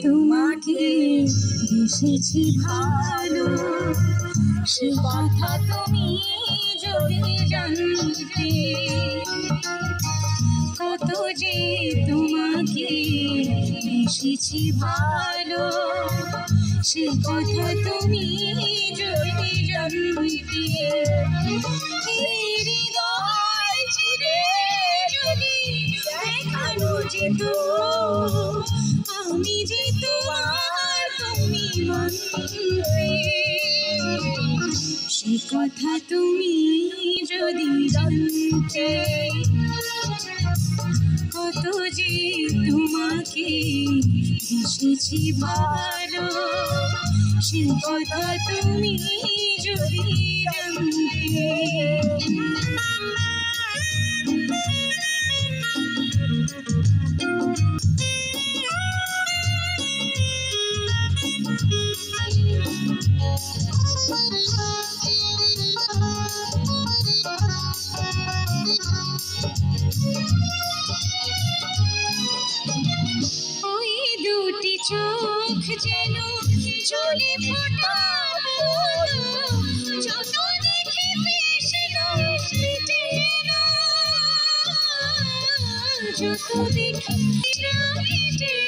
তোমাকে বেসেছি ভালো, সে কথা তুমি যদি জানতে, কত যে তোমাকে বেসেছি ভালো, সে কথা তুমি যদি জানতে। হৃদয় ছিঁড়ে যদি দেখানো যেত আমি যে তোমার, তুমি মানতে, সে কথা তুমি যদি জানতে, কত যে তোমাকে বেসেছি ভালো, সে কথা তুমি যদি জানতে। ওই দুটি চোখ যেন জলে ফোটা যত দেখে যত দেখে